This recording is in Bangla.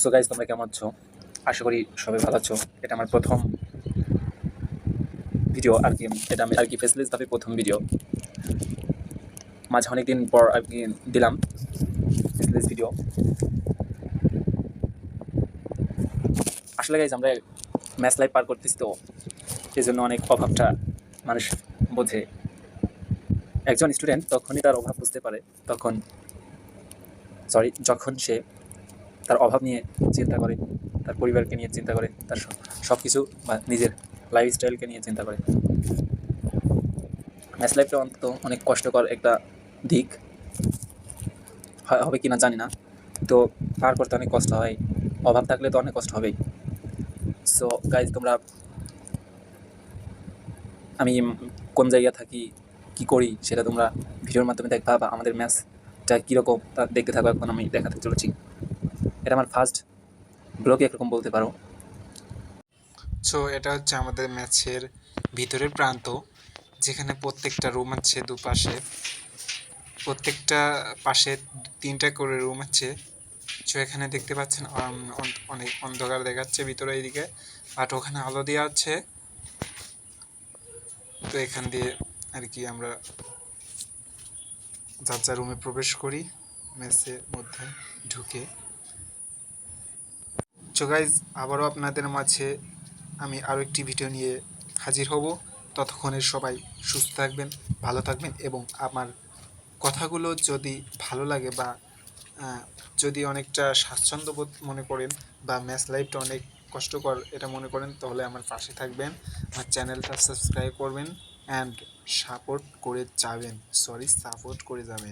সো গাইজ, তোমরা কেমন আছো? আশা করি সবাই ভালো আছো। এটা আমার প্রথম ভিডিও আর কি। এটা আমি আর কি ফেসলেসভাবে প্রথম ভিডিও। মাঝে অনেকদিন পর আর কি দিলাম ফেসলেস ভিডিও। আসলে গাইজ, আমরা ম্যাচ লাইফ পার করতেছি, তো এই জন্য অনেক অভাবটা মানুষ বোঝে। একজন স্টুডেন্ট তখনই তার অভাব বুঝতে পারে, যখন সে তার অভাব নিয়ে চিন্তা করে, তার পরিবারকে নিয়ে চিন্তা করে, তার সব কিছু বা নিজের লাইফস্টাইলকে নিয়ে চিন্তা করে। ম্যাচ লাইফটা অন্তত অনেক কষ্টকর একটা দিক, হবে কিনা জানি না। তো পার করতে অনেক কষ্ট হয়, অভাব থাকলে তো অনেক কষ্ট হবেই। সো গাইজ, তোমরা আমি কোন জায়গায় থাকি, কি করি, সেটা তোমরা ভিডিওর মাধ্যমে দেখবা, বা আমাদের ম্যাচটা কীরকম তা দেখতে থাকো। এখন আমি দেখাতে চলেছি। এটা আমার ফার্স্ট ব্লগে একরকম বলতে পারো। সো এটা হচ্ছে আমাদের ম্যাচের ভিতরের প্রান্ত, যেখানে প্রত্যেকটা রুম আছে দুপাশে, প্রত্যেকটা পাশে 3টা করে রুম আছে। সো এখানে দেখতে পাচ্ছেন অনেক অন্ধকার দেখাচ্ছে ভিতরে এইদিকে, বাট ওখানে আলো দেওয়া আছে। তো এখান দিয়ে আর কি আমরা যার যার রুমে প্রবেশ করি ম্যাচের মধ্যে ঢুকে। সো গাইজ, আবারও আপনাদের মাঝে আমি আরও একটি ভিডিও নিয়ে হাজির হব। ততক্ষণে সবাই সুস্থ থাকবেন, ভালো থাকবেন, এবং আমার কথাগুলো যদি ভালো লাগে বা যদি অনেকটা স্বাচ্ছন্দ্যবোধ মনে করেন বা ম্যাচ লাইফটা অনেক কষ্টকর এটা মনে করেন, তাহলে আমার পাশে থাকবেন, আমার চ্যানেলটা সাবস্ক্রাইব করবেন অ্যান্ড সাপোর্ট করে যাবেন।